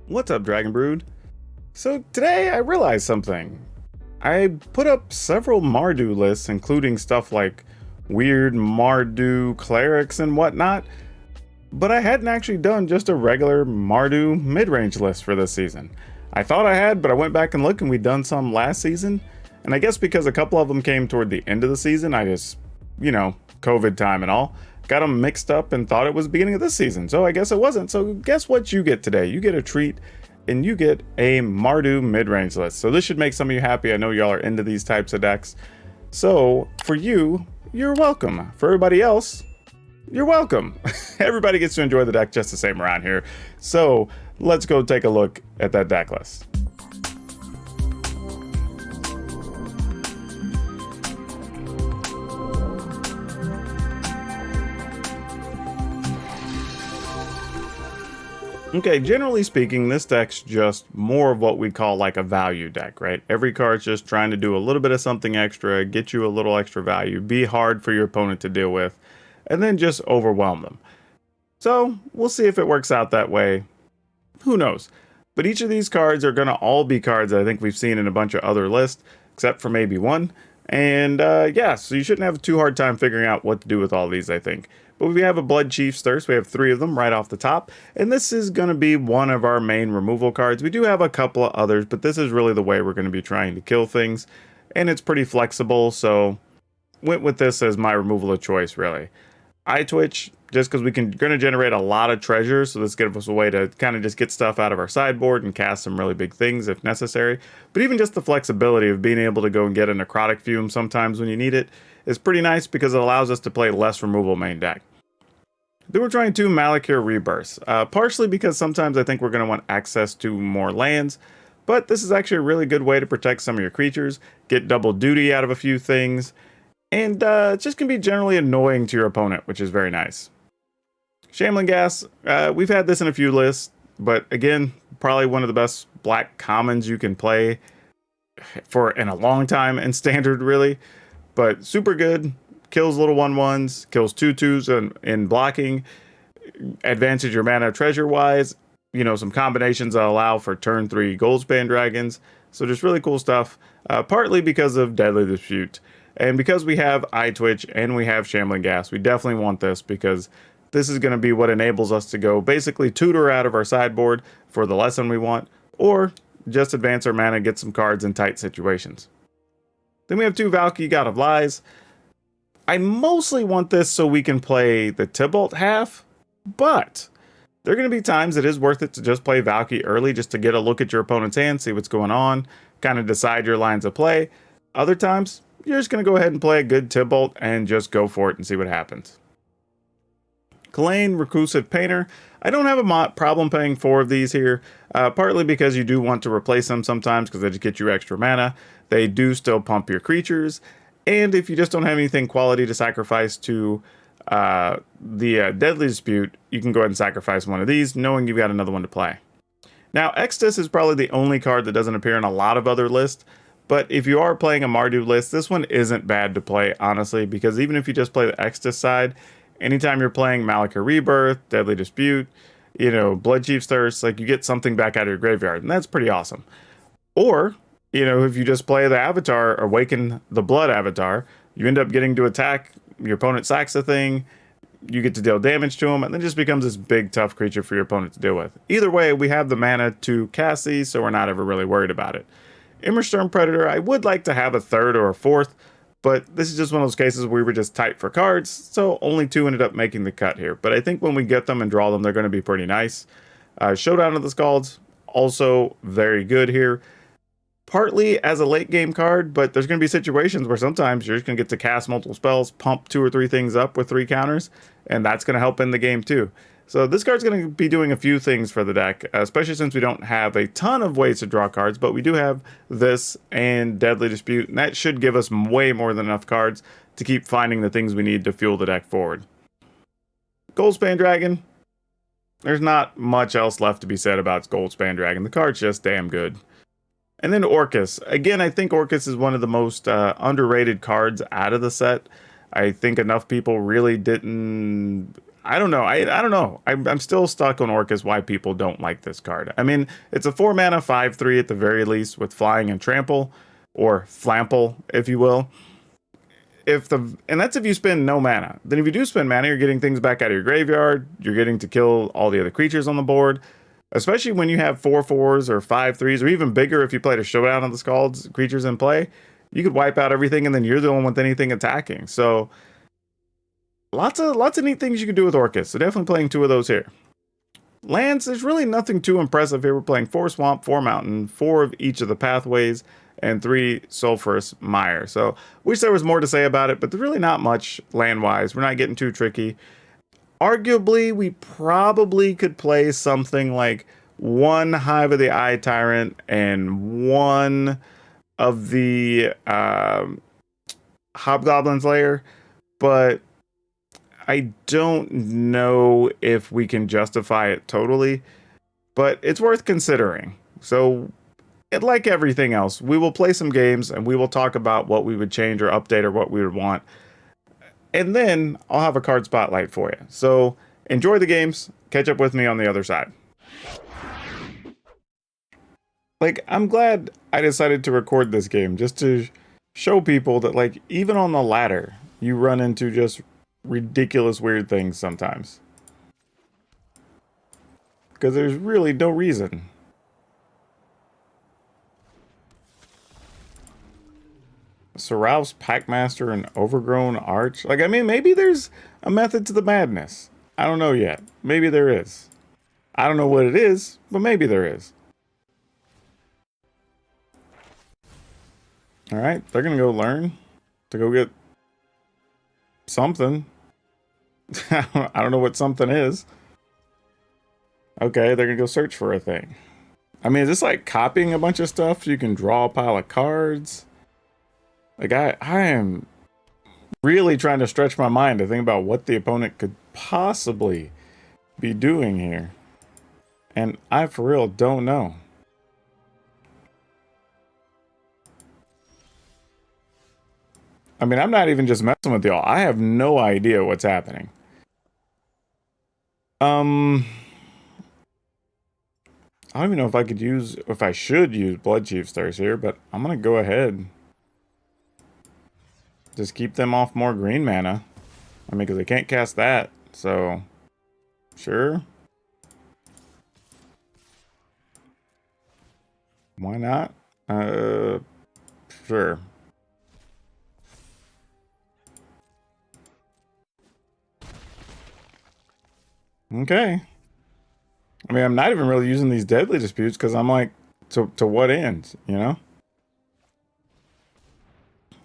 What's up, Dragon Brood? So today I realized something. I put up several Mardu lists, including stuff like weird Mardu clerics and whatnot, but I hadn't actually done just a regular Mardu midrange list for this season. I thought I had, but I went back and looked and we'd done some last season, and I guess because a couple of them came toward the end of the season, I just, COVID time and all, got them mixed up and thought it was the beginning of this season. So I guess it wasn't. So guess what you get today? You get a treat and you get a Mardu midrange list. So this should make some of you happy. I know y'all are into these types of decks. So for you, you're welcome. For everybody else, you're welcome. Everybody gets to enjoy the deck just the same around here. So let's go take a look at that deck list. Okay, generally speaking, this deck's just more of what we call like a value deck, right? Every card's just trying to do a little bit of something extra, get you a little extra value, be hard for your opponent to deal with, and then just overwhelm them. So, we'll see if it works out that way. Who knows? But each of these cards are going to all be cards that I think we've seen in a bunch of other lists, except for maybe one. And yeah, so you shouldn't have a too hard time figuring out what to do with all these, I think. But we have a Blood Chief's Thirst. We have 3 of them right off the top. And this is going to be one of our main removal cards. We do have a couple of others, but this is really the way we're going to be trying to kill things. And it's pretty flexible, so went with this as my removal of choice, really. Eye Twitch, just because we're going to generate a lot of treasure, so this gives us a way to kind of just get stuff out of our sideboard and cast some really big things if necessary. But even just the flexibility of being able to go and get a Necrotic Fume sometimes when you need it is pretty nice because it allows us to play less removal main deck. Then we're trying 2 Malakir Rebirths, partially because sometimes I think we're going to want access to more lands, but this is actually a really good way to protect some of your creatures, get double duty out of a few things, and it's just going to be generally annoying to your opponent, which is very nice. Shambling Gas, we've had this in a few lists, but again, probably one of the best black commons you can play in a long time in Standard, really. But super good, kills little 1/1s, kills 2/2s in blocking, advances your mana treasure-wise, some combinations that allow for turn 3 Goldspan Dragons, so just really cool stuff, partly because of Deadly Dispute. And because we have Eye Twitch and we have Shambling Gas, we definitely want this because this is going to be what enables us to go basically tutor out of our sideboard for the lesson we want, or just advance our mana and get some cards in tight situations. Then we have 2 Valky, God of Lies. I mostly want this so we can play the Tybalt half, but there are going to be times it is worth it to just play Valky early just to get a look at your opponent's hand, see what's going on, kind of decide your lines of play. Other times, you're just going to go ahead and play a good Tybalt and just go for it and see what happens. Kalane, Reclusive Painter. I don't have a problem playing 4 of these here, partly because you do want to replace them sometimes because they just get you extra mana. They do still pump your creatures, and if you just don't have anything quality to sacrifice to the Deadly Dispute, you can go ahead and sacrifice one of these, knowing you've got another one to play. Now, Extus is probably the only card that doesn't appear in a lot of other lists, but if you are playing a Mardu list, this one isn't bad to play, honestly, because even if you just play the Extus side, anytime you're playing Malakir Rebirth, Deadly Dispute, Blood Chief's Thirst, like you get something back out of your graveyard, and that's pretty awesome. Or, if you just play the Avatar, Awaken the Blood Avatar, you end up getting to attack, your opponent sacks a thing, you get to deal damage to him, and then it just becomes this big, tough creature for your opponent to deal with. Either way, we have the mana to cast these, so we're not ever really worried about it. Immersturm Predator, I would like to have a 3rd or a 4th, but this is just one of those cases where we were just tight for cards, so only 2 ended up making the cut here. But I think when we get them and draw them, they're going to be pretty nice. Showdown of the Scalds, also very good here. Partly as a late game card, but there's going to be situations where sometimes you're just going to get to cast multiple spells, pump 2 or 3 things up with 3 counters, and that's going to help in the game too. So this card's going to be doing a few things for the deck, especially since we don't have a ton of ways to draw cards, but we do have this and Deadly Dispute, and that should give us way more than enough cards to keep finding the things we need to fuel the deck forward. Goldspan Dragon, there's not much else left to be said about Goldspan Dragon. The card's just damn good. And then Orcus. Again, I think Orcus is one of the most underrated cards out of the set. I think enough people really didn't. I don't know. I don't know. I'm still stuck on Orcus why people don't like this card. I mean, it's a 4 mana 5/3 at the very least with flying and trample, or flample, if you will. And that's if you spend no mana. Then if you do spend mana, you're getting things back out of your graveyard. You're getting to kill all the other creatures on the board. Especially when you have 4/4s or 5/3s, or even bigger if you played a showdown of the Scald's creatures in play. You could wipe out everything, and then you're the only one with anything attacking. So lots of neat things you can do with Orcus. So definitely playing 2 of those here. Lands, there's really nothing too impressive here. We're playing 4 Swamp, 4 Mountain, 4 of each of the pathways, and 3 Sulphurous Mire. So wish there was more to say about it, but there's really not much land-wise. We're not getting too tricky. Arguably, we probably could play something like 1 Hive of the Eye Tyrant and 1 of the Hobgoblin's Lair, but I don't know if we can justify it totally, but it's worth considering. So, like everything else, we will play some games and we will talk about what we would change or update or what we would want. And then I'll have a card spotlight for you. So enjoy the games. Catch up with me on the other side. Like, I'm glad I decided to record this game just to show people that, like, even on the ladder, you run into just ridiculous weird things sometimes. Because there's really no reason. Sorrow's Packmaster and Overgrown Arch. Like, I mean, maybe there's a method to the madness. I don't know yet. Maybe there is. I don't know what it is, but maybe there is. Alright, they're gonna go learn to go get something. I don't know what something is. Okay, they're gonna go search for a thing. I mean, is this like copying a bunch of stuff so you can draw a pile of cards? Like, I am really trying to stretch my mind to think about what the opponent could possibly be doing here. And I, for real, don't know. I mean, I'm not even just messing with y'all. I have no idea what's happening. I don't even know if I could use, if I should use Bloodchief's Thirst here, but I'm gonna go ahead. Just keep them off more green mana. I mean, because they can't cast that, so sure. Why not? Sure. Okay. I mean, I'm not even really using these deadly disputes because I'm like, to what end, you know?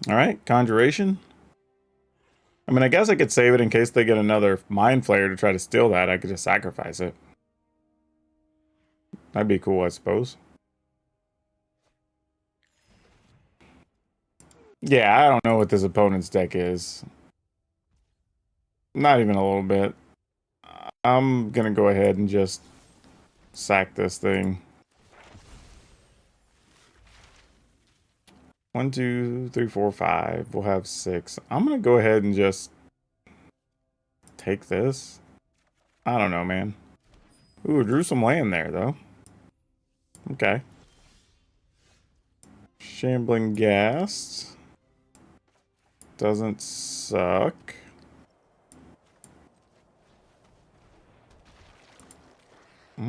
All right, Conjuration. I mean, I guess I could save it in case they get another Mind Flayer to try to steal that. I could just sacrifice it. That'd be cool, I suppose. Yeah, I don't know what this opponent's deck is. Not even a little bit. I'm gonna go ahead and just sack this thing. 1, 2, 3, 4, 5. We'll have 6. I'm gonna go ahead and just take this. I don't know, man. Ooh, drew some land there, though. Okay. Shambling Ghast. Doesn't suck.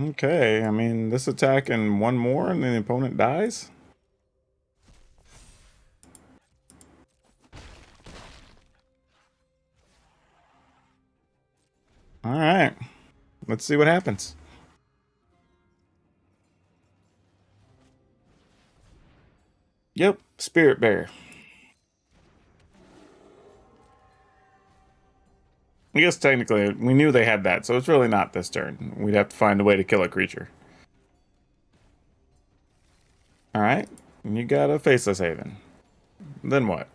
Okay, I mean, this attack and 1 more and then the opponent dies? Alright. Let's see what happens. Yep, Spirit Bear. I guess technically we knew they had that, so it's really not this turn. We'd have to find a way to kill a creature. Alright, and you got a Faceless Haven. Then what?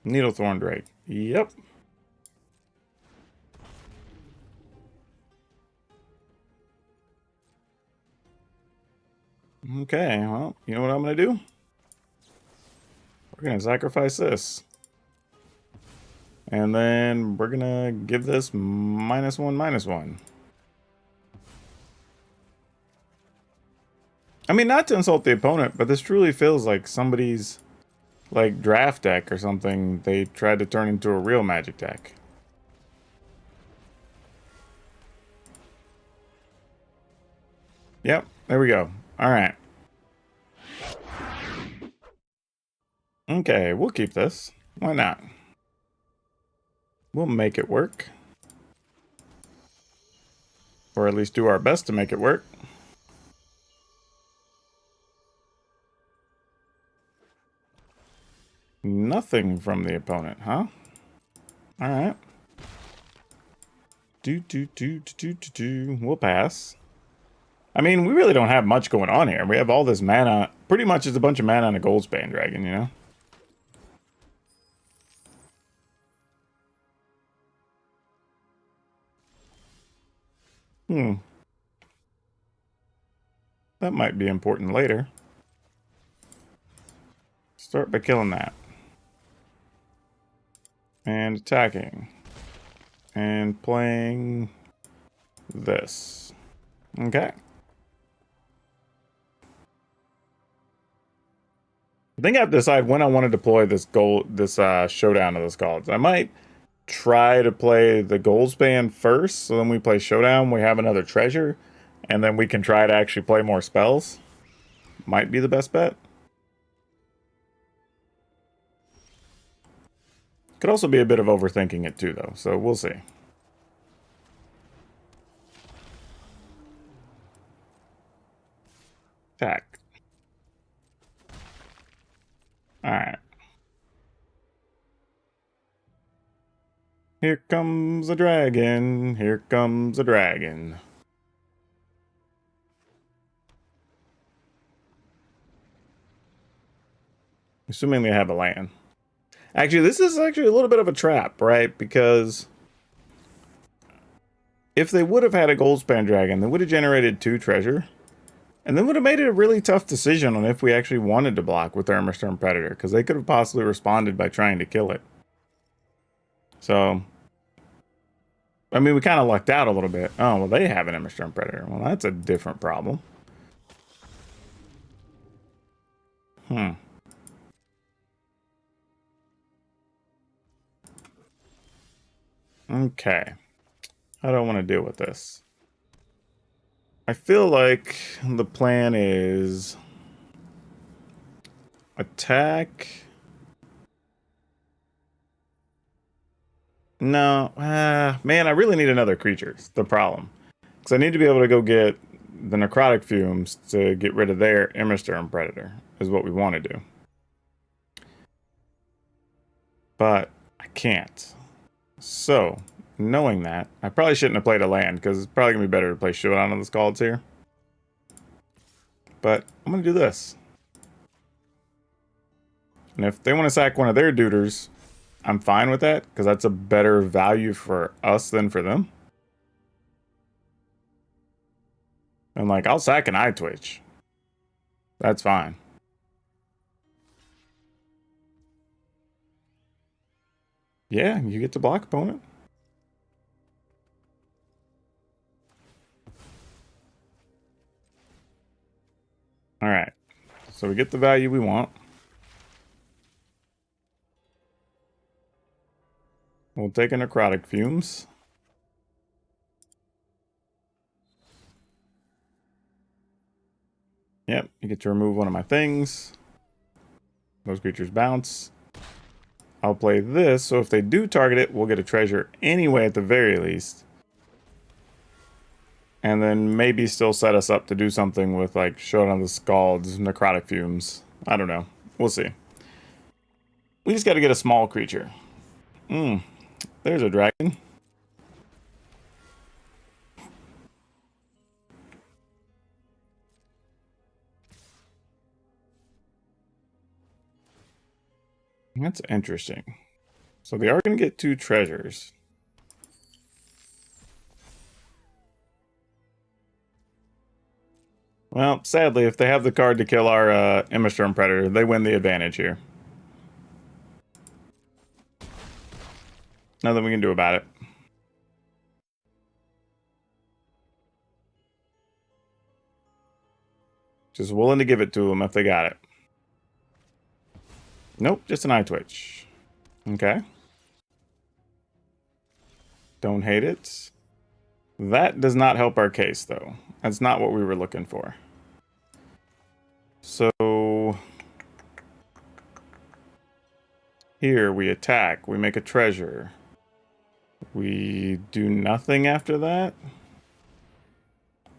Needlethorn Drake. Yep. Okay, well, you know what I'm going to do? We're going to sacrifice this. And then we're going to give this -1/-1. I mean, not to insult the opponent, but this truly feels like somebody's like draft deck or something they tried to turn into a real Magic deck. Yep, there we go. All right. Okay, we'll keep this. Why not? We'll make it work. Or at least do our best to make it work. Nothing from the opponent, huh? All right. We'll pass. I mean, we really don't have much going on here. We have all this mana. Pretty much it's a bunch of mana on a Goldspan Dragon, you know? That might be important later. Start by killing that. And attacking. And playing this. Okay. I think I have to decide when I want to deploy this showdown of the Scalds. I might try to play the Goldspan first, so then we play showdown, we have another treasure, and then we can try to actually play more spells. Might be the best bet. Could also be a bit of overthinking it too, though, so we'll see. Attack. Alright. Here comes a dragon. Here comes a dragon. Assuming they have a land. Actually, this is actually a little bit of a trap, right? Because if they would have had a Goldspan Dragon, they would have generated 2 treasure. And then would have made it a really tough decision on if we actually wanted to block with Thermistorm Predator, because they could have possibly responded by trying to kill it. So, I mean, we kind of lucked out a little bit. Oh, well, they have an Thermistorm Predator. Well, that's a different problem. Okay. How do I want to deal with this? I feel like the plan is attack. No, man, I really need another creature. It's the problem. Because I need to be able to go get the Necrotic Fumes to get rid of their Thermistorm Predator, is what we want to do. But I can't. So, knowing that, I probably shouldn't have played a land, because it's probably going to be better to play Showdown on the Scalds here. But I'm going to do this. And if they want to sack one of their duders, I'm fine with that, because that's a better value for us than for them. And like, I'll sack an Eye Twitch. That's fine. Yeah, you get to block opponent. Alright. So we get the value we want. We'll take a Necrotic Fumes. Yep, you get to remove one of my things. Those creatures bounce. I'll play this, so if they do target it, we'll get a treasure anyway at the very least. And then maybe still set us up to do something with like Showdown of the Scalds, Necrotic Fumes. I don't know. We'll see. We just got to get a small creature. There's a dragon. That's interesting. So they are going to get 2 treasures. Well, sadly, if they have the card to kill our Immersturm Predator, they win the advantage here. Nothing we can do about it. Just willing to give it to them if they got it. Nope, just an eye twitch. Okay. Don't hate it. That does not help our case, though. That's not what we were looking for. So here we attack. We make a treasure. We do nothing after that.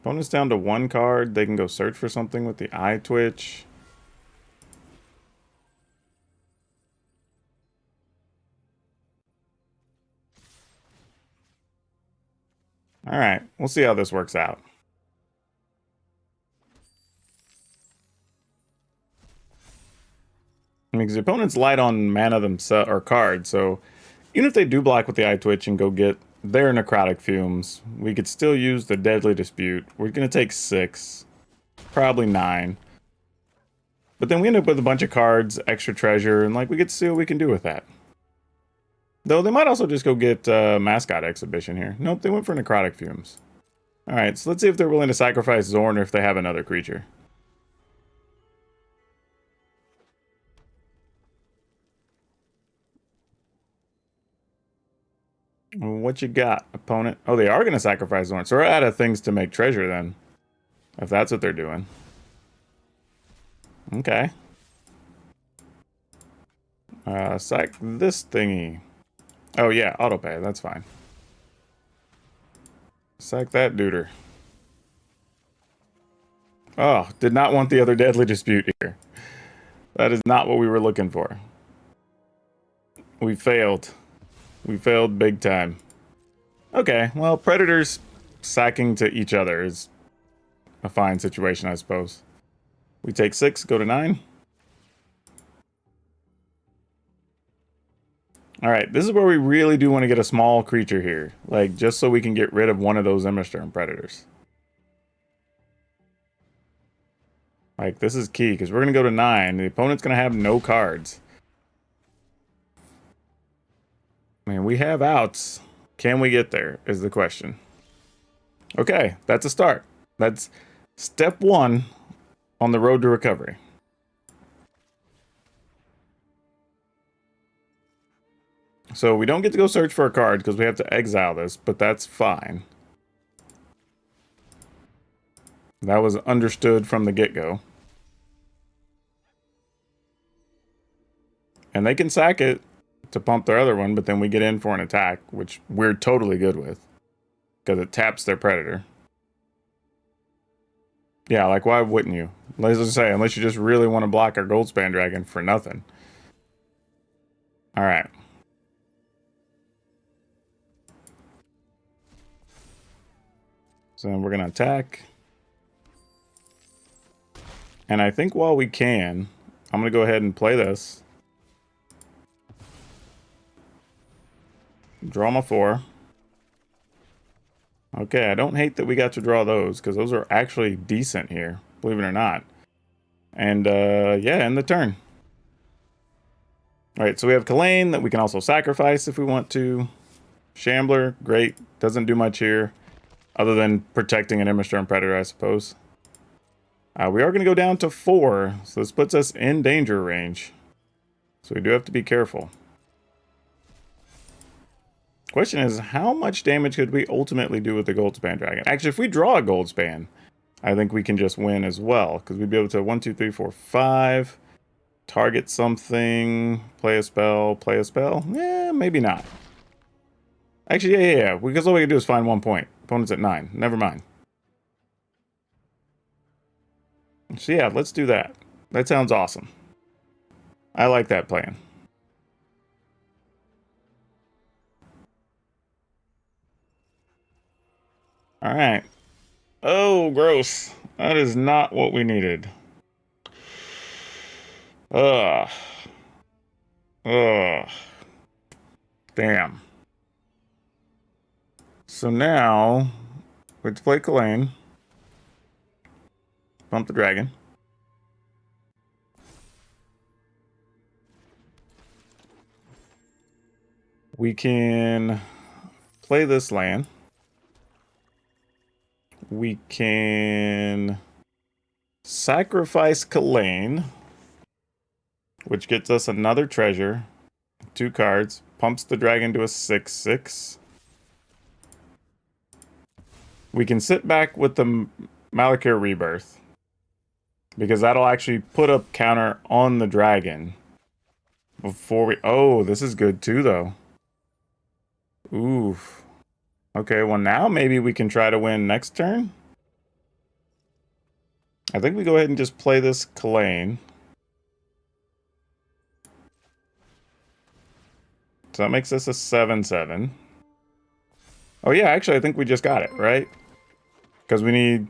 Opponent's down to one card. They can go search for something with the eye twitch. All right, we'll see how this works out. I mean, because the opponent's light on mana themselves or cards, so even if they do block with the eye twitch and go get their necrotic fumes, we could still use the deadly dispute. We're gonna take 6, probably 9. But then we end up with a bunch of cards, extra treasure, and like we get to see what we can do with that. Though they might also just go get Mascot Exhibition here. Nope, they went for Necrotic Fumes. Alright, so let's see if they're willing to sacrifice Zorn or if they have another creature. What you got, opponent? Oh, they are going to sacrifice Zorn. So we're out of things to make treasure then. If that's what they're doing. Okay. Sack this thingy. Oh yeah, autopay, that's fine. Sack that duder. Oh, did not want the other deadly dispute here. That is not what we were looking for. We failed. We failed big time. Okay, well, predators sacking to each other is a fine situation, I suppose. We take 6, go to 9. Alright, this is where we really do want to get a small creature here. Like, just so we can get rid of one of those Immersturm Predators. Like, this is key, because we're going to go to 9. The opponent's going to have no cards. I mean, we have outs. Can we get there, is the question. Okay, that's a start. That's step 1 on the road to recovery. So we don't get to go search for a card because we have to exile this, but that's fine. That was understood from the get-go. And they can sack it to pump their other one, but then we get in for an attack, which we're totally good with. Because it taps their predator. Yeah, like why wouldn't you? Let's just say, unless you just really want to block our Goldspan Dragon for nothing. Alright. So we're going to attack. And I think while we can, I'm going to go ahead and play this. Draw my 4. Okay, I don't hate that we got to draw those, because those are actually decent here, believe it or not. And, yeah, end the turn. Alright, so we have Kalane that we can also sacrifice if we want to. Shambler, great. Doesn't do much here, other than protecting an Immersturm Predator, I suppose. We are going to go down to 4, so this puts us in danger range. So we do have to be careful. Question is, how much damage could we ultimately do with the Goldspan Dragon? Actually, if we draw a Goldspan, I think we can just win as well. Because we'd be able to 1, 2, 3, 4, 5. Target something. Play a spell. Play a spell. Eh, maybe not. Actually, yeah. Because all we can do is find 1 point. Opponent's at 9. Never mind. So yeah, let's do that. That sounds awesome. I like that plan. Alright. Oh, gross. That is not what we needed. Ugh. Ugh. Damn. So now, let's play Kalane. Pump the dragon. We can play this land. We can sacrifice Kalane, which gets us another treasure. 2 cards. Pumps the dragon to a 6/6. We can sit back with the Malakir Rebirth, because that'll actually put a counter on the dragon before we... Oh, this is good too, though. Oof. Okay, well now maybe we can try to win next turn. I think we go ahead and just play this Kalane. So that makes us a 7/7. Oh yeah, actually I think we just got it, right? Because we need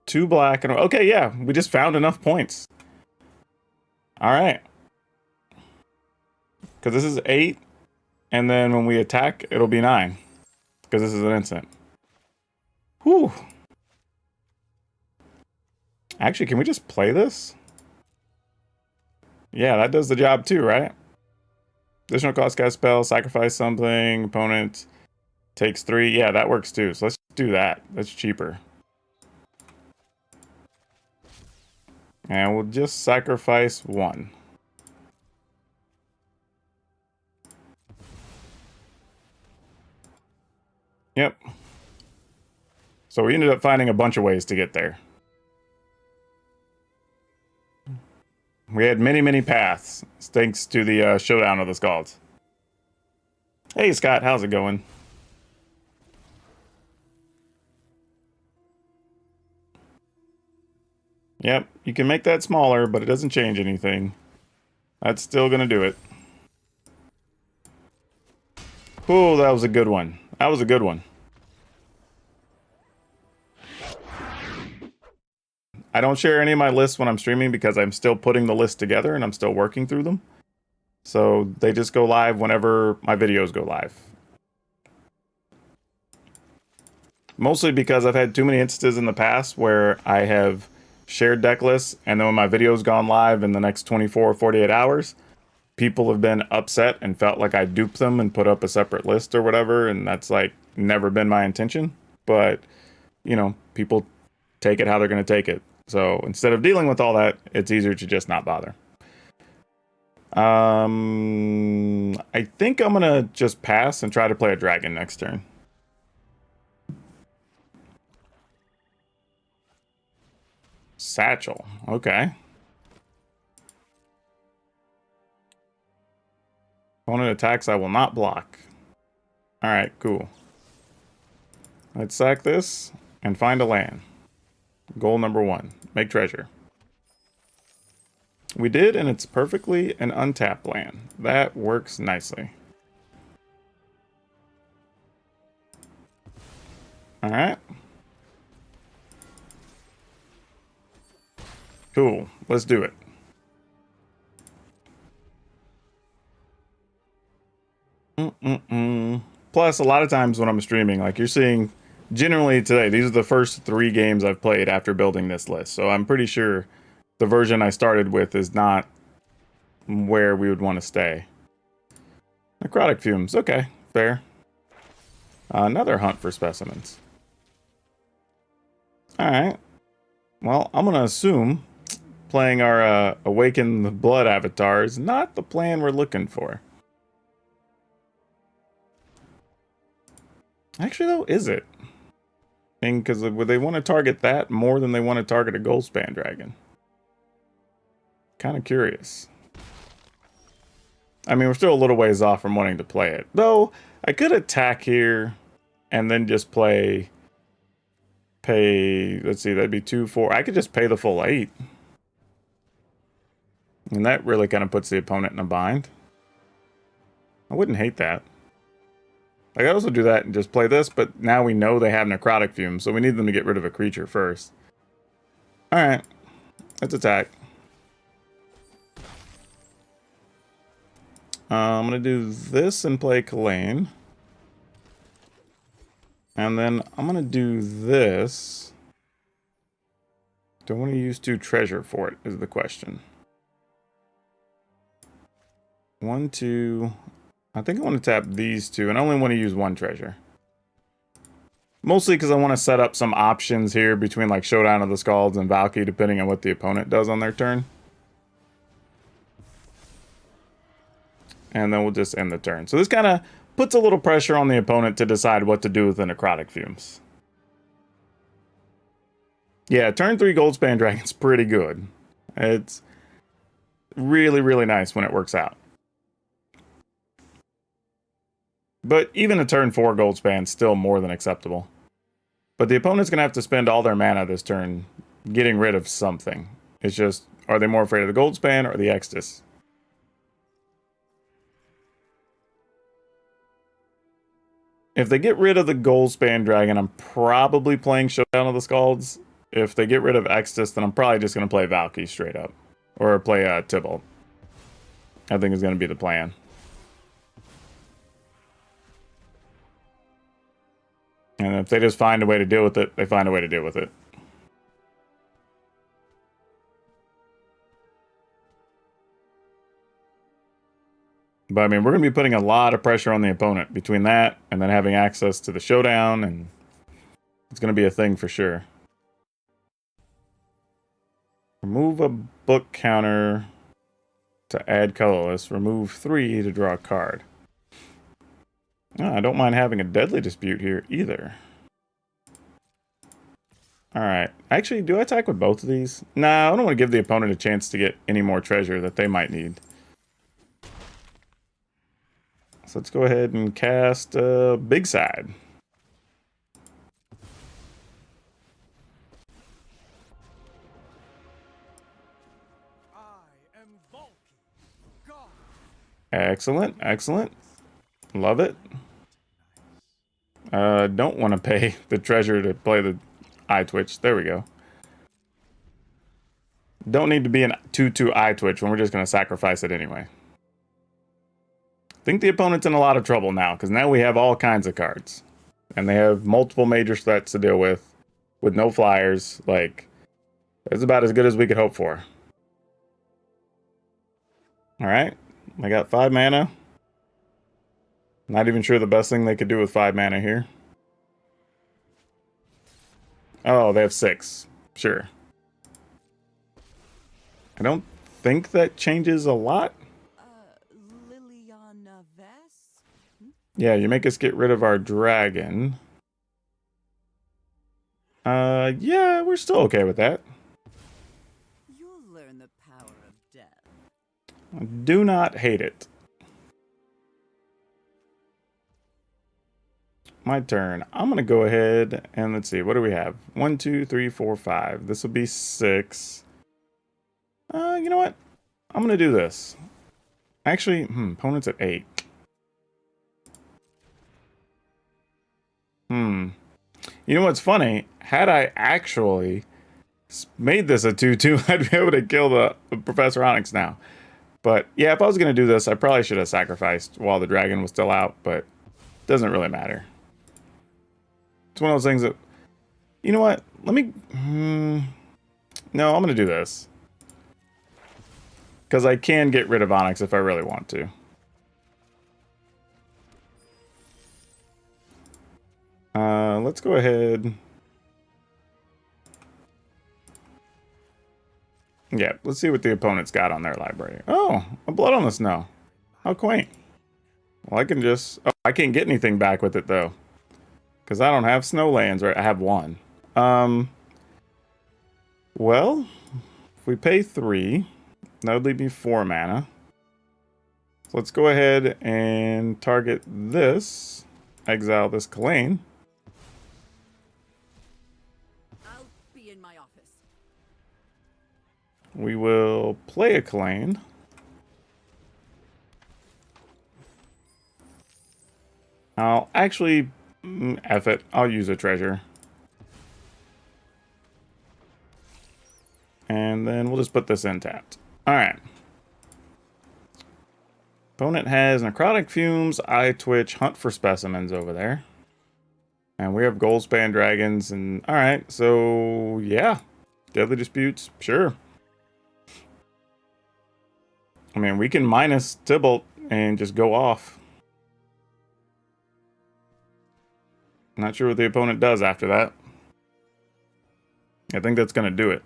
2 black and... Okay, yeah, we just found enough points. Alright. Because this is 8, and then when we attack, it'll be 9. Because this is an instant. Whew. Actually, can we just play this? Yeah, that does the job too, right? Additional cost cast spell, sacrifice something, opponent takes 3. Yeah, that works too. So let's do that. That's cheaper. And we'll just sacrifice 1. Yep. So we ended up finding a bunch of ways to get there. We had many, many paths, thanks to the Showdown of the Scalds. Hey, Scott, how's it going? Yep, you can make that smaller, but it doesn't change anything. That's still gonna do it. Ooh, that was a good one. That was a good one. I don't share any of my lists when I'm streaming because I'm still putting the list together and I'm still working through them. So they just go live whenever my videos go live. Mostly because I've had too many instances in the past where I have shared deck lists, and then when my video's gone live in the next 24 or 48 hours, people have been upset and felt like I duped them and put up a separate list or whatever, and that's like never been my intention. But, you know, people take it how they're going to take it. So instead of dealing with all that, it's easier to just not bother. I think I'm going to just pass and try to play a dragon next turn. Satchel. Okay. Opponent attacks, I will not block. Alright, cool. Let's sack this and find a land. Goal number 1. Make treasure. We did, and it's perfectly an untapped land. That works nicely. Alright. Cool. Let's do it. Plus, a lot of times when I'm streaming, like you're seeing, generally today, these are the first 3 games I've played after building this list. So I'm pretty sure the version I started with is not where we would want to stay. Necrotic fumes. Okay, fair. Another hunt for specimens. Alright. Well, I'm going to assume playing our Awaken the Blood avatar is not the plan we're looking for. Actually, though, is it? Because would they want to target that more than they want to target a Goldspan Dragon? Kind of curious. I mean, we're still a little ways off from wanting to play it. Though, I could attack here and then just pay... Let's see, that'd be 2, 4. I could just pay the full 8. And that really kind of puts the opponent in a bind. I wouldn't hate that. I could also do that and just play this, but now we know they have necrotic fumes, so we need them to get rid of a creature first. Alright, let's attack. I'm going to do this and play Kalane. And then I'm going to do this. Do I want to use 2 treasure for it is the question. 1, 2. I think I want to tap these 2, and I only want to use 1 treasure. Mostly because I want to set up some options here between like Showdown of the Scalds and Valky, depending on what the opponent does on their turn. And then we'll just end the turn. So this kind of puts a little pressure on the opponent to decide what to do with the Necrotic Fumes. Yeah, turn 3 Goldspan Dragon's pretty good. It's really, really nice when it works out. But even a turn 4 Goldspan is still more than acceptable. But the opponent's going to have to spend all their mana this turn getting rid of something. It's just, are they more afraid of the Goldspan or the Extus? If they get rid of the Goldspan Dragon, I'm probably playing Showdown of the Scalds. If they get rid of Extus, then I'm probably just going to play Valky straight up. Or play Tybalt. I think is going to be the plan. And if they just find a way to deal with it, they find a way to deal with it. But I mean, we're going to be putting a lot of pressure on the opponent between that and then having access to the showdown, and it's going to be a thing for sure. Remove a book counter to add colorless. Remove 3 to draw a card. Oh, I don't mind having a Deadly Dispute here either. Alright. Actually, do I attack with both of these? Nah, I don't want to give the opponent a chance to get any more treasure that they might need. So let's go ahead and cast Big Side. Excellent, excellent. Love it. Don't want to pay the treasure to play the Eye Twitch. There we go. Don't need to be an 2/2 Eye Twitch when we're just going to sacrifice it anyway. I think the opponent's in a lot of trouble now, because now we have all kinds of cards. And they have multiple major threats to deal with no flyers. Like, it's about as good as we could hope for. Alright, I got 5 mana. Not even sure the best thing they could do with 5 mana here. Oh, they have 6. Sure. I don't think that changes a lot. Yeah, you make us get rid of our dragon. Yeah, we're still okay with that. You'll learn the power of death. I do not hate it. My turn. I'm going to go ahead and let's see. What do we have? 1, 2, 3, 4, 5. This will be 6. You know what? I'm going to do this. Actually, opponent's at 8. You know what's funny? Had I actually made this a 2/2, I'd be able to kill the Professor Onyx now. But yeah, if I was going to do this, I probably should have sacrificed while the dragon was still out, but it doesn't really matter. It's one of those things that, you know what? Let me, no, I'm going to do this. Because I can get rid of Onyx if I really want to. Let's go ahead. Yeah, let's see what the opponent's got on their library. Oh, a Blood on the Snow. How quaint. Well, I can just... Oh, I can't get anything back with it, though. Because I don't have Snowlands, right? I have 1. Well, if we pay 3, that would leave me 4 mana. So let's go ahead and target this. Exile this Kalane. I'll be in my office. We will play a Kalane. I'll actually... F it. I'll use a treasure. And then we'll just put this in tapped. Alright. Opponent has Necrotic Fumes, Eye Twitch, Hunt for Specimens over there. And we have Goldspan Dragons and... Alright, so... Yeah. Deadly Disputes? Sure. I mean, we can minus Tybalt and just go off. Not sure what the opponent does after that. I think that's going to do it.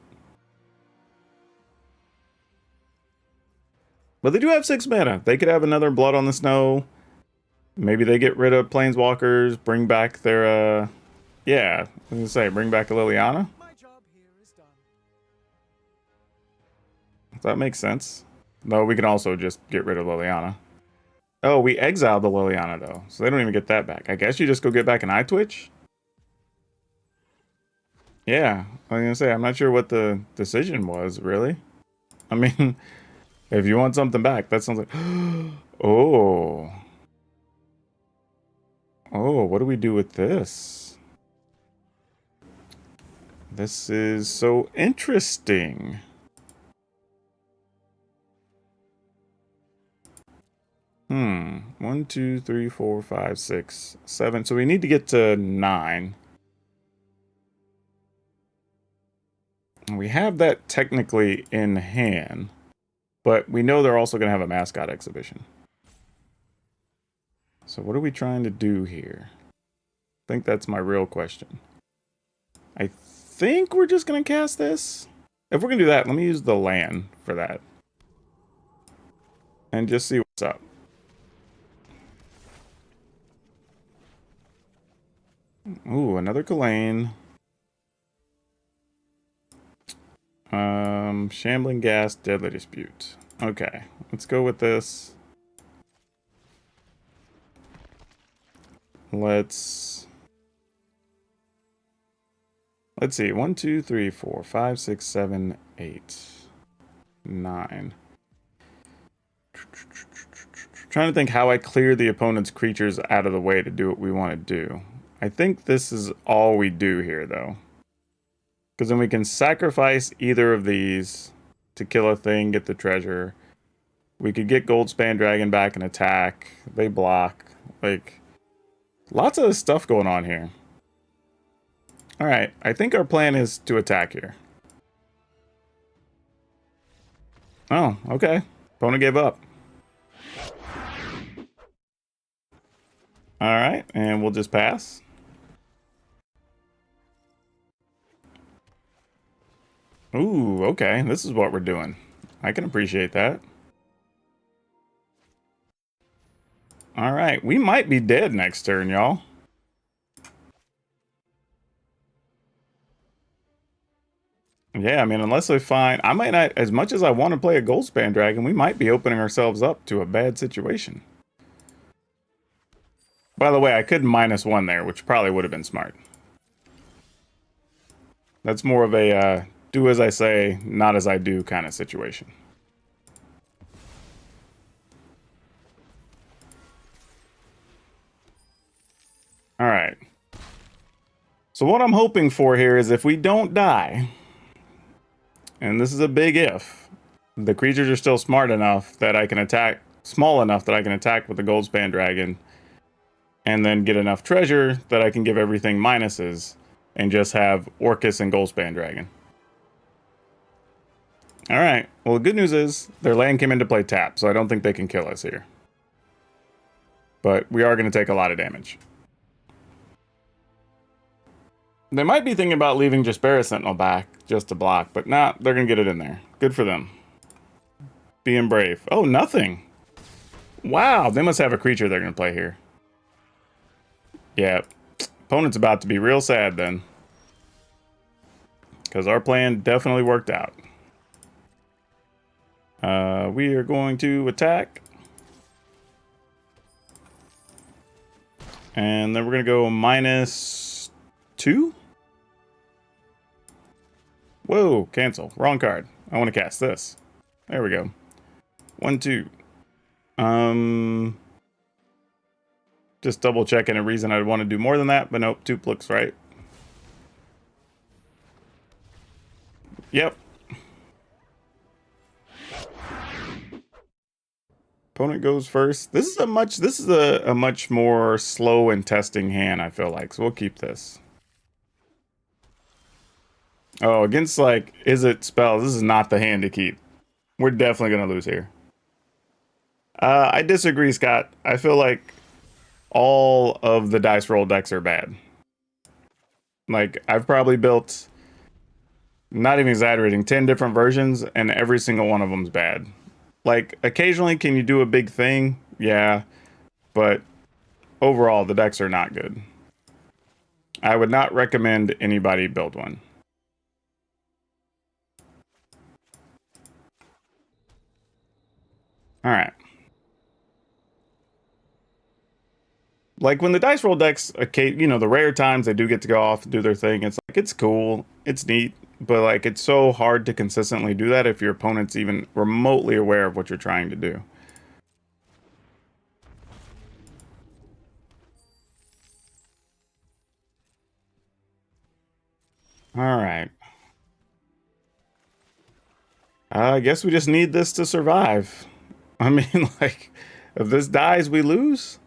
But they do have 6 mana. They could have another Blood on the Snow. Maybe they get rid of Planeswalkers, bring back their, yeah, I was going to say, bring back a Liliana. My job here is done. That makes sense. No, we can also just get rid of Liliana. Oh, we exiled the Liliana, though, so they don't even get that back. I guess you just go get back an iTwitch? Yeah, I was going to say, I'm not sure what the decision was, really. I mean, if you want something back, that sounds like... Oh. Oh, what do we do with this? This is so interesting. Hmm. 1, 2, 3, 4, 5, 6, 7. So we need to get to 9. We have that technically in hand, but we know they're also going to have a mascot exhibition. So what are we trying to do here? I think that's my real question. I think we're just going to cast this. If we're going to do that, let me use the land for that. And just see what's up. Ooh, another Kalane. Shambling Gas, Deadly Dispute. Okay, let's go with this. Let's see. 1, 2, 3, 4, 5, 6, 7, 8, 9. Trying to think how I clear the opponent's creatures out of the way to do what we want to do. I think this is all we do here, though. Because then we can sacrifice either of these to kill a thing, get the treasure. We could get Goldspan Dragon back and attack. They block. Like, lots of stuff going on here. Alright, I think our plan is to attack here. Oh, okay. Opponent gave up. Alright, and we'll just pass. Ooh, okay. This is what we're doing. I can appreciate that. Alright, we might be dead next turn, y'all. Yeah, I mean, unless I find... I might not... As much as I want to play a Goldspan Dragon, we might be opening ourselves up to a bad situation. By the way, I could -1 there, which probably would have been smart. That's more of a do as I say, not as I do kind of situation. Alright. So what I'm hoping for here is if we don't die, and this is a big if, the creatures are still smart enough that I can attack, small enough that I can attack with the Goldspan Dragon, and then get enough treasure that I can give everything minuses, and just have Orcus and Goldspan Dragon. Alright, well the good news is, their land came into play tapped, so I don't think they can kill us here. But we are going to take a lot of damage. They might be thinking about leaving Jaspera Sentinel back, just to block, but nah, they're going to get it in there. Good for them. Being brave. Oh, nothing! Wow, they must have a creature they're going to play here. Yeah, opponent's about to be real sad then. Because our plan definitely worked out. We are going to attack. And then we're going to go -2. Whoa, cancel. Wrong card. I want to cast this. There we go. 1, 2. Just double checking a reason I'd want to do more than that, but nope, 2 looks right. Yep. Opponent goes first. This is a much more slow and testing hand, I feel like. So we'll keep this. Oh, against like Izzet spells, this is not the hand to keep. We're definitely gonna lose here. I disagree, Scott. I feel like all of the dice roll decks are bad. Like I've probably built, not even exaggerating, 10 different versions, and every single one of them's bad. Like occasionally, can you do a big thing? Yeah, but overall, the decks are not good. I would not recommend anybody build one. All right. Like when the dice roll decks, okay, you know, the rare times they do get to go off and do their thing, it's like it's cool, it's neat, but like it's so hard to consistently do that if your opponent's even remotely aware of what you're trying to do. All right. I guess we just need this to survive. I mean, like, if this dies, we lose.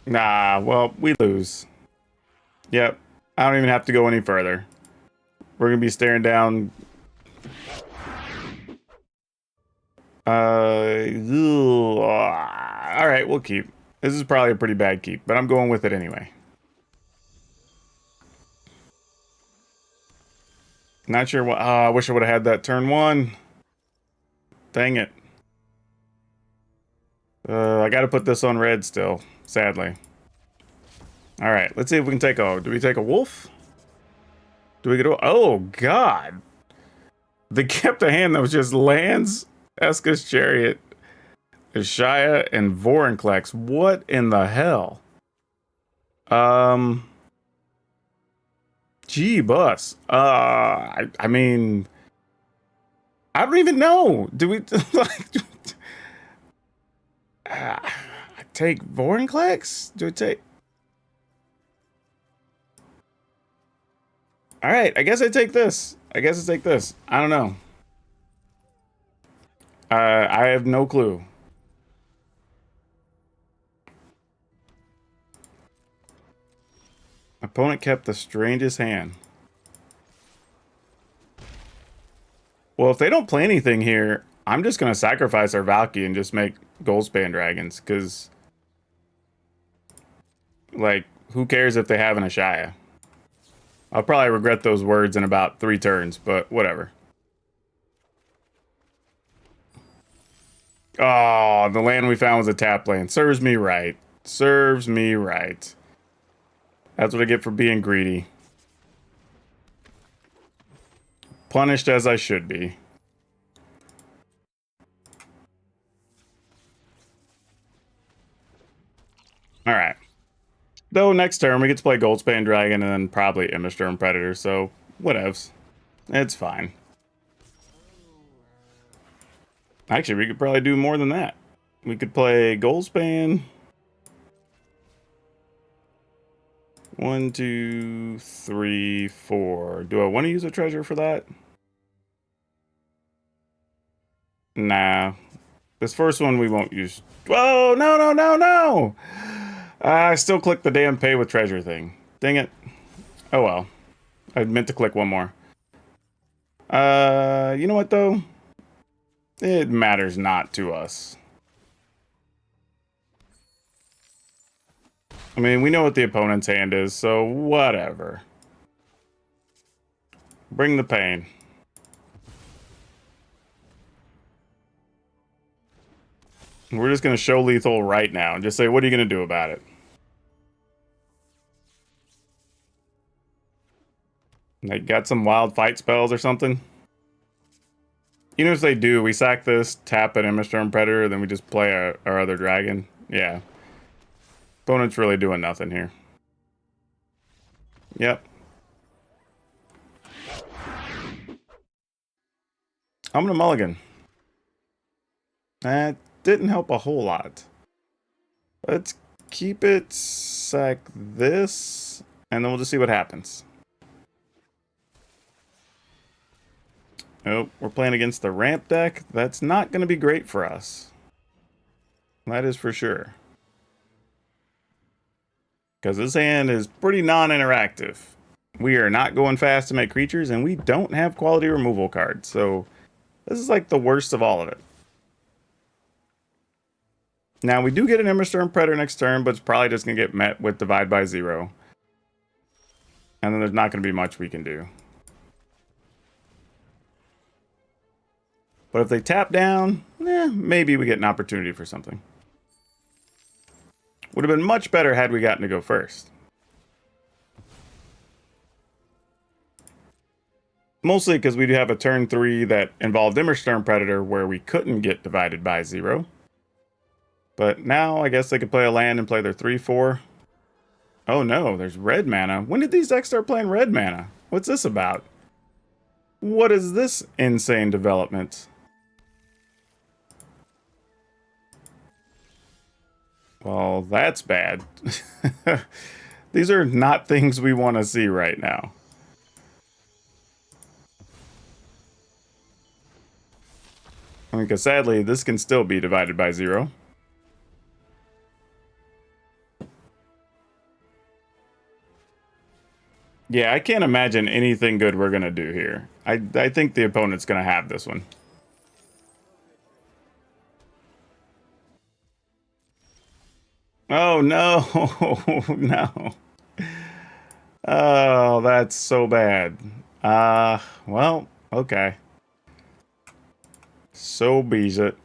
Nah, well, we lose. Yep. I don't even have to go any further. We're gonna be staring down. All right, we'll keep. This is probably a pretty bad keep, but I'm going with it anyway. Not sure what. I wish I would have had that turn one. Dang it. I got to put this on red still, sadly. All right, let's see if we can take a. Do we take a wolf? Do we get a? Oh God! They kept a hand that was just lands, Eska's Chariot, Shia, and Vorinclex. What in the hell? Um. Gee, bus. I mean, I don't even know. Do we like? I take Vorinclex? Do we take? All right, I guess I take this. I guess I take this. I don't know. I have no clue. Opponent kept the strangest hand. Well, if they don't play anything here, I'm just gonna sacrifice our Valky and just make Goldspan Dragons, because, like, who cares if they have an Ashaya? I'll probably regret those words in about 3 turns, but whatever. Oh, the land we found was a tap land. Serves me right. Serves me right. That's what I get for being greedy. Punished as I should be. Alright. Though next turn we get to play Goldspan Dragon and then probably Immersturm Predator, so whatevs. It's fine. Actually, we could probably do more than that. We could play Goldspan. 1, 2, 3, 4. Do I want to use a treasure for that? Nah. This first one we won't use. Whoa, no, no, no, no! I still clicked the damn pay with treasure thing. Dang it. Oh well. I meant to click one more. You know what though? It matters not to us. I mean, we know what the opponent's hand is, so whatever. Bring the pain. We're just going to show lethal right now and just say, what are you going to do about it? They got some wild fight spells or something? Even if they do, we sack this, tap an Immersturm Predator, then we just play our other dragon. Yeah. Opponent's really doing nothing here. Yep. I'm gonna mulligan. That didn't help a whole lot. Let's keep it, sack this, and then we'll just see what happens. Oh, we're playing against the ramp deck. That's not going to be great for us. That is for sure. Because this hand is pretty non-interactive. We are not going fast to make creatures, and we don't have quality removal cards. So this is like the worst of all of it. Now, we do get an Emberstorm Predator next turn, but it's probably just going to get met with Divide by 0. And then there's not going to be much we can do. But if they tap down, maybe we get an opportunity for something. Would have been much better had we gotten to go first. Mostly because we do have a turn 3 that involved Emberstorm Predator where we couldn't get divided by 0. But now I guess they could play a land and play their 3/4. Oh no, there's red mana. When did these decks start playing red mana? What's this about? What is this insane development? Well, that's bad. These are not things we want to see right now. I mean, because sadly, this can still be divided by 0. Yeah, I can't imagine anything good we're going to do here. I think the opponent's going to have this one. Oh, no. No. Oh, that's so bad. Well, okay. So bees it.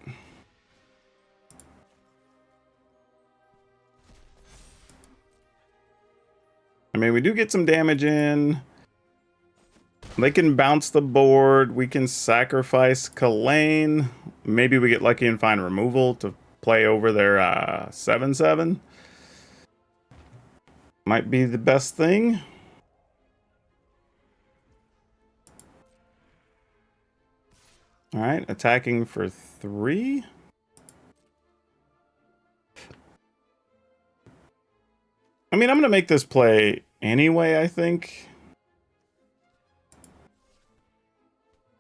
I mean, we do get some damage in. They can bounce the board. We can sacrifice Kalane. Maybe we get lucky and find removal to play over their 7/7. Might be the best thing. All right, attacking for 3. I mean, I'm going to make this play anyway, I think.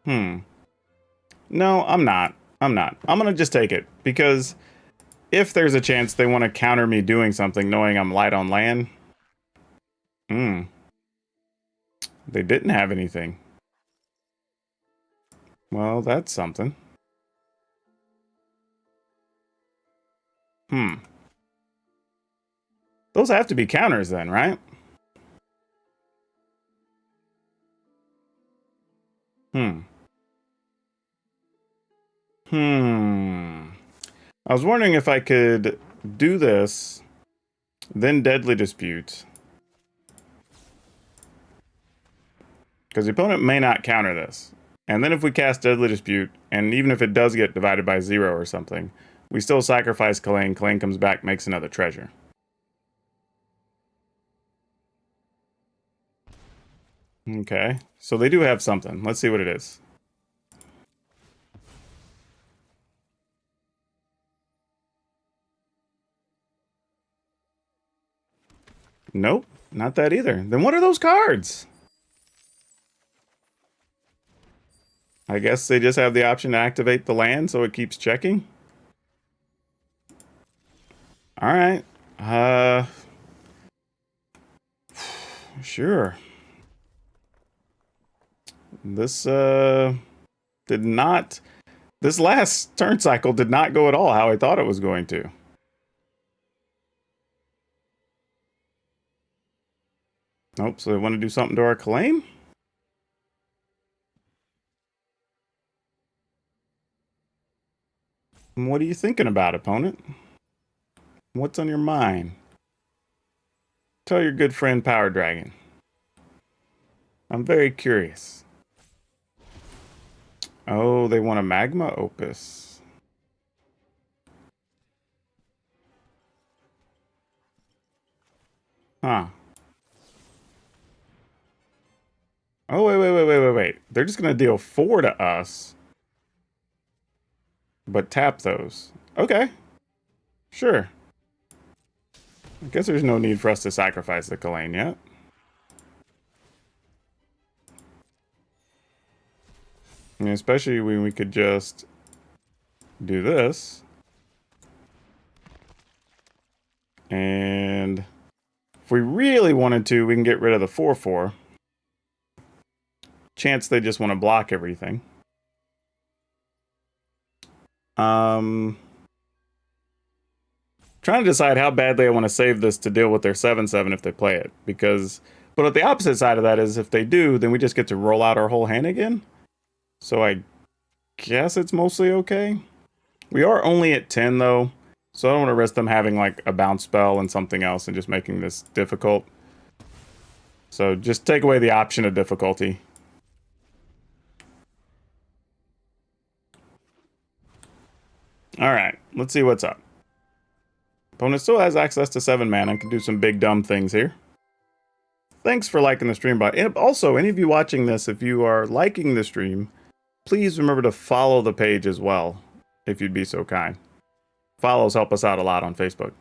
No, I'm not. I'm going to just take it. Because if there's a chance they want to counter me doing something knowing I'm light on land. They didn't have anything. Well, that's something. Those have to be counters then, right? I was wondering if I could do this, then Deadly Dispute. Because the opponent may not counter this. And then if we cast Deadly Dispute, and even if it does get divided by 0 or something, we still sacrifice Kalane. Kalane comes back, makes another treasure. Okay, so they do have something. Let's see what it is. Nope, not that either. Then what are those cards? I guess they just have the option to activate the land so it keeps checking. All right. Sure. This did not. This last turn cycle did not go at all how I thought it was going to. Nope, so they want to do something to our claim? What are you thinking about, opponent? What's on your mind? Tell your good friend PowrDragn. I'm very curious. Oh, they want a Magma Opus. Huh. Oh, wait. They're just going to deal 4 to us. But tap those. Okay. Sure. I guess there's no need for us to sacrifice the Kalane yet. I mean, especially when we could just do this. And If we really wanted to, we can get rid of the 4/4. Chance they just want to block everything. Trying to decide how badly I want to save this to deal with their 7/7 if they play it. Because, but the opposite side of that is if they do, then we just get to roll out our whole hand again. So I guess it's mostly okay. We are only at 10 though, so I don't want to risk them having like a bounce spell and something else and just making this difficult. So just take away the option of difficulty. Alright, let's see what's up. Opponent still has access to 7 mana and can do some big dumb things here. Thanks for liking the stream, but also, any of you watching this, if you are liking the stream, please remember to follow the page as well, if you'd be so kind. Follows help us out a lot on Facebook.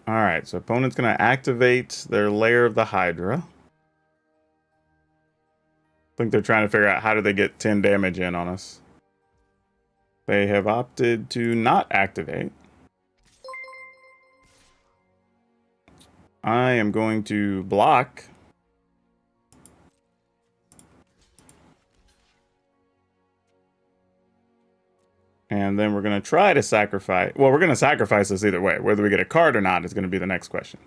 Alright, so opponent's going to activate their Lair of the Hydra. I think they're trying to figure out how do they get 10 damage in on us. They have opted to not activate. I am going to block. And then we're going to try to sacrifice. Well, we're going to sacrifice this either way. Whether we get a card or not is going to be the next question.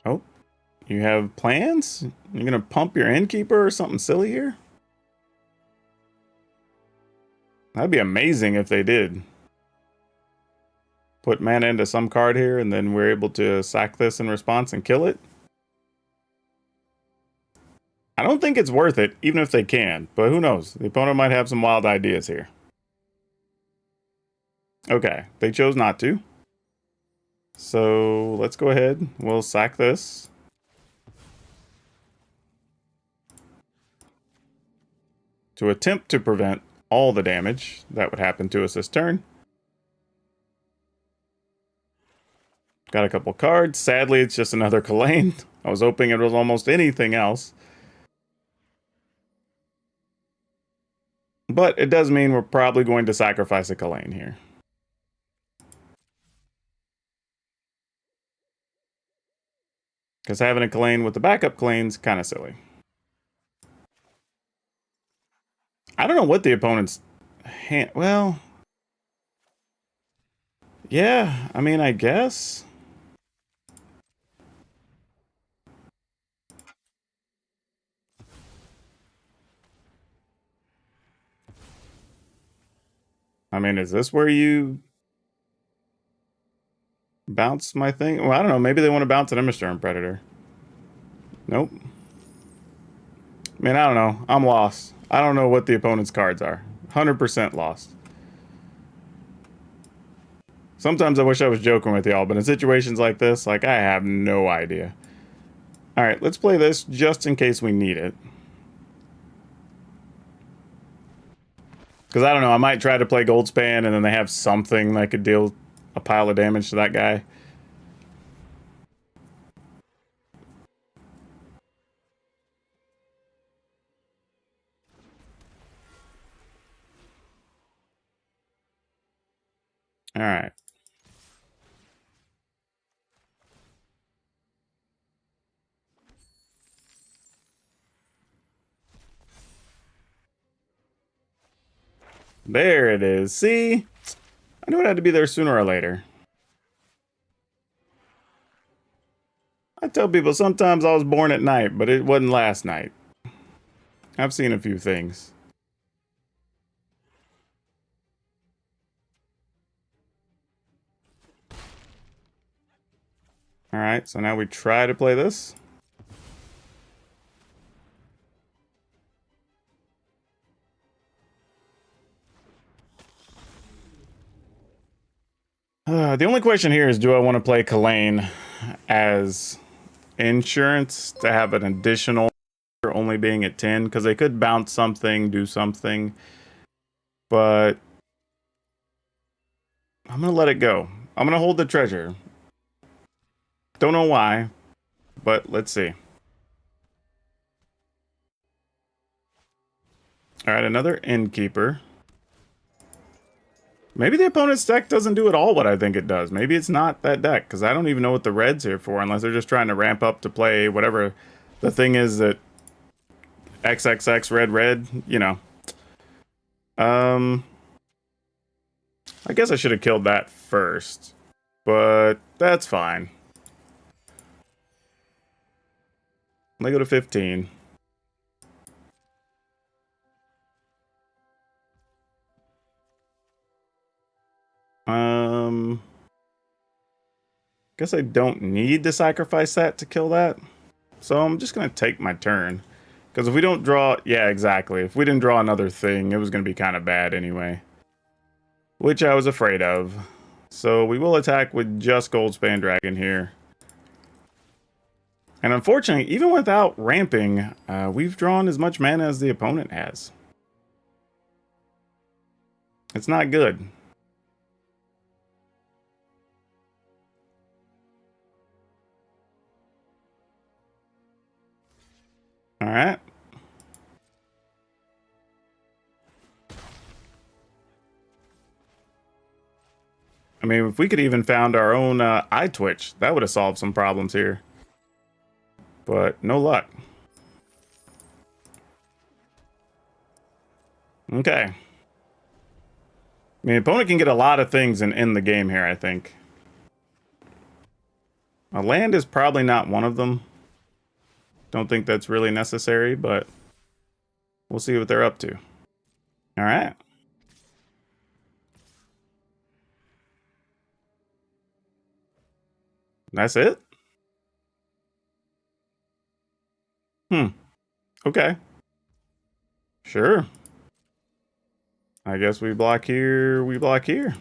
Oh, you have plans? You're going to pump your innkeeper or something silly here? That'd be amazing if they did. Put mana into some card here, and then we're able to sack this in response and kill it. I don't think it's worth it, even if they can, but who knows? The opponent might have some wild ideas here. Okay, they chose not to. So let's go ahead. We'll sack this. To attempt to prevent all the damage that would happen to us this turn. Got a couple cards. Sadly, it's just another Kalain. I was hoping it was almost anything else. But it does mean we're probably going to sacrifice a Kalain here. Because having a Kalain with the backup Kalain's kind of silly. I don't know what the opponent's hand... Well... Yeah, I mean, I guess... I mean, is this where you bounce my thing? Well, I don't know. Maybe they want to bounce an Immersturm Predator. Nope. I mean, I don't know. I'm lost. I don't know what the opponent's cards are. 100% lost. Sometimes I wish I was joking with y'all, but in situations like this, like, I have no idea. Alright, let's play this just in case we need it. Because I don't know, I might try to play Goldspan and then they have something that could deal a pile of damage to that guy. Alright. There it is. See? I knew it had to be there sooner or later. I tell people sometimes I was born at night, but it wasn't last night. I've seen a few things. Alright, so now we try to play this. The only question here is, do I want to play Kalain as insurance to have an additional only being at 10? Because they could bounce something, do something. But I'm going to let it go. I'm going to hold the treasure. Don't know why, but let's see. All right, another Innkeeper. Maybe the opponent's deck doesn't do at all what I think it does. Maybe it's not that deck, because I don't even know what the red's here for, unless they're just trying to ramp up to play whatever the thing is that XXX red, you know. I guess I should have killed that first, but that's fine. They go to 15. Guess I don't need to sacrifice that to kill that. So I'm just gonna take my turn. Because if we don't draw, yeah, exactly. If we didn't draw another thing, it was gonna be kind of bad anyway. Which I was afraid of. So we will attack with just Goldspan Dragon here. And unfortunately, even without ramping, we've drawn as much mana as the opponent has. It's not good. All right. I mean, if we could even found our own eye twitch, that would have solved some problems here. But no luck. Okay. I mean, the opponent can get a lot of things in the game here, I think. A land is probably not one of them. Don't think that's really necessary, but we'll see what they're up to. All right. That's it? Okay. Sure. I guess we block here, we block here.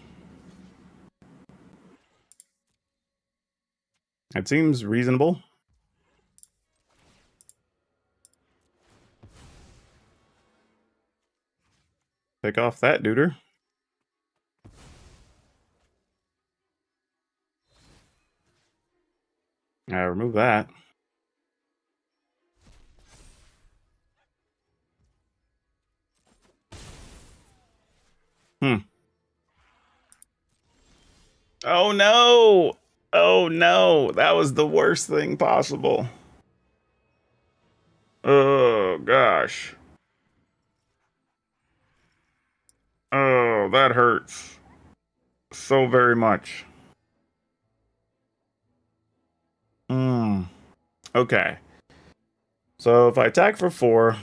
That seems reasonable. Take off that duder. Remove that. Oh no! Oh no! That was the worst thing possible. Oh gosh. Oh, that hurts so very much. Okay. So if I attack for 4,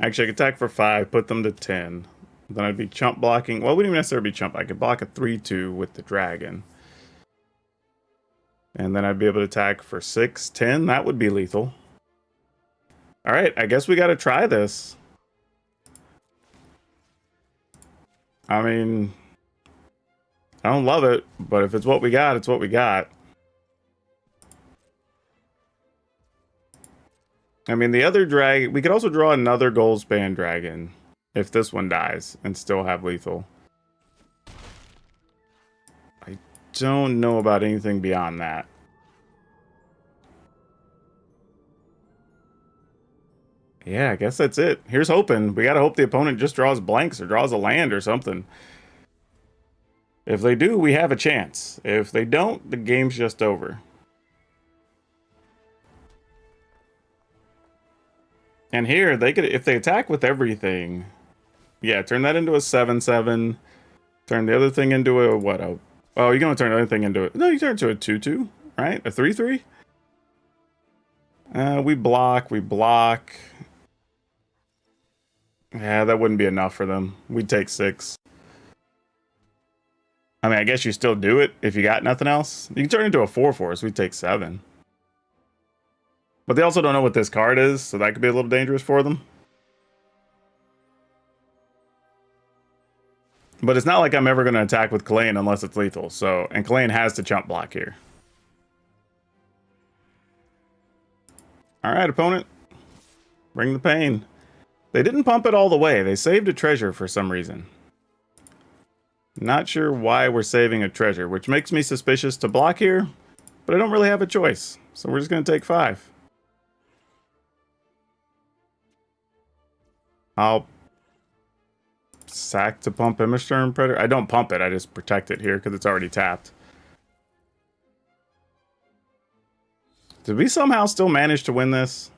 actually I could attack for 5, put them to 10. Then I'd be chump blocking. Well, we wouldn't even necessarily be chump. I could block a 3/2 with the dragon. And then I'd be able to attack for 6, 10. That would be lethal. Alright, I guess we gotta try this. I mean, I don't love it, but if it's what we got, it's what we got. I mean, the other dragon, we could also draw another Goldspan Dragon if this one dies and still have lethal. I don't know about anything beyond that. Yeah, I guess that's it. Here's hoping. We gotta hope the opponent just draws blanks or draws a land or something. If they do, we have a chance. If they don't, the game's just over. And here, they could, if they attack with everything, yeah, turn that into a 7/7. Turn the other thing into a what? Oh, you're gonna turn the other thing into it. No, you turn it to a 2/2, right? A 3/3. We block. We block. Yeah, that wouldn't be enough for them. We'd take 6. I mean, I guess you still do it if you got nothing else. You can turn it into a 4/4, so we'd take 7. But they also don't know what this card is, so that could be a little dangerous for them. But it's not like I'm ever going to attack with Kalain unless it's lethal. So, and Kalain has to chump block here. Alright, opponent. Bring the pain. They didn't pump it all the way. They saved a treasure for some reason. Not sure why we're saving a treasure, which makes me suspicious to block here. But I don't really have a choice. So we're just going to take 5. I'll sack to pump Image Predator. I don't pump it, I just protect it here because it's already tapped. Did we somehow still manage to win this?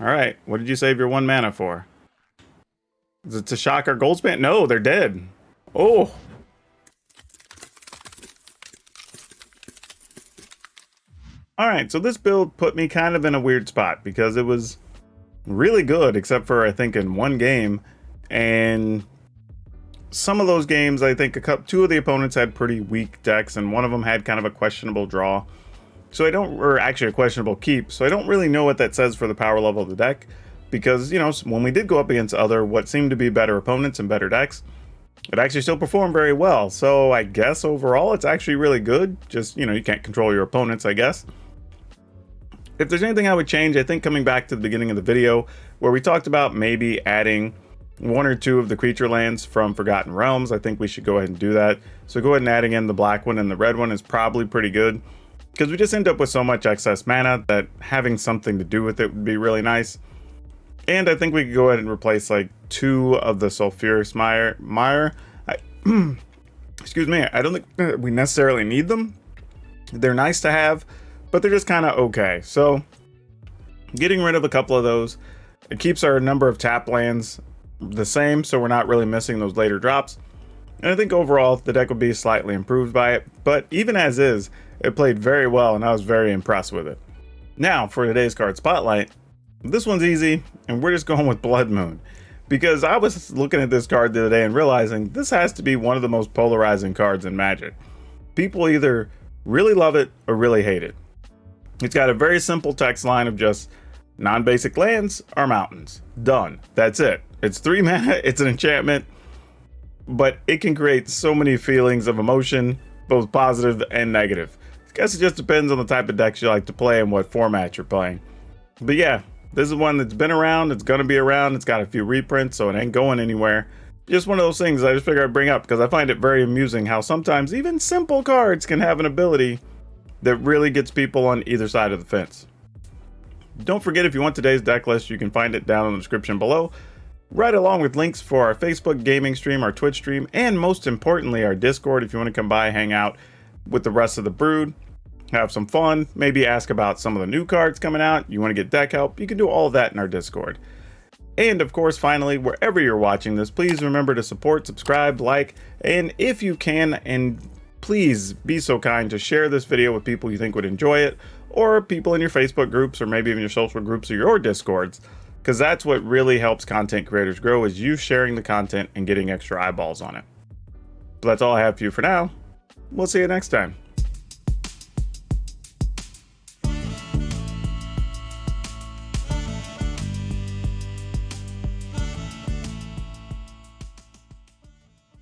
Alright, what did you save your 1 mana for? Is it to shock our Goldspan? No, they're dead. Oh! Alright, so this build put me kind of in a weird spot because it was really good, except for I think in 1 game. And some of those games, I think two of the opponents had pretty weak decks, and one of them had kind of a questionable draw. So I don't, or actually a questionable keep, so I don't really know what that says for the power level of the deck. Because, you know, when we did go up against other, what seemed to be better opponents and better decks, it actually still performed very well. So I guess overall it's actually really good. Just, you know, you can't control your opponents, I guess. If there's anything I would change, I think coming back to the beginning of the video, where we talked about maybe adding 1 or 2 of the creature lands from Forgotten Realms, I think we should go ahead and do that. So go ahead and adding in the black one and the red one is probably pretty good. Because we just end up with so much excess mana that having something to do with it would be really nice. And I think we could go ahead and replace like 2 of the Sulfurous Mire. Excuse me, I don't think we necessarily need them. They're nice to have, but they're just kind of okay. So getting rid of a couple of those, it keeps our number of tap lands the same, so we're not really missing those later drops. And I think overall the deck would be slightly improved by it, but even as is, it played very well and I was very impressed with it. Now for today's card spotlight, this one's easy and we're just going with Blood Moon, because I was looking at this card the other day and realizing this has to be one of the most polarizing cards in Magic. People either really love it or really hate it. It's got a very simple text line of just non-basic lands are mountains. Done. That's it. It's 3 mana, it's an enchantment, but it can create so many feelings of emotion, both positive and negative. I guess it just depends on the type of decks you like to play and what format you're playing. But yeah, this is one that's been around, it's gonna be around, it's got a few reprints, so it ain't going anywhere. Just one of those things I just figured I'd bring up because I find it very amusing how sometimes even simple cards can have an ability that really gets people on either side of the fence. Don't forget, if you want today's deck list, you can find it down in the description below, right along with links for our Facebook gaming stream, our Twitch stream, and most importantly, our Discord if you want to come by, hang out with the rest of the brood, have some fun, maybe ask about some of the new cards coming out, you want to get deck help, you can do all of that in our Discord. And of course, finally, wherever you're watching this, please remember to support, subscribe, like, and if you can, and please be so kind to share this video with people you think would enjoy it, or people in your Facebook groups, or maybe even your social groups or your Discords, because that's what really helps content creators grow, is you sharing the content and getting extra eyeballs on it. But that's all I have for you for now. We'll see you next time.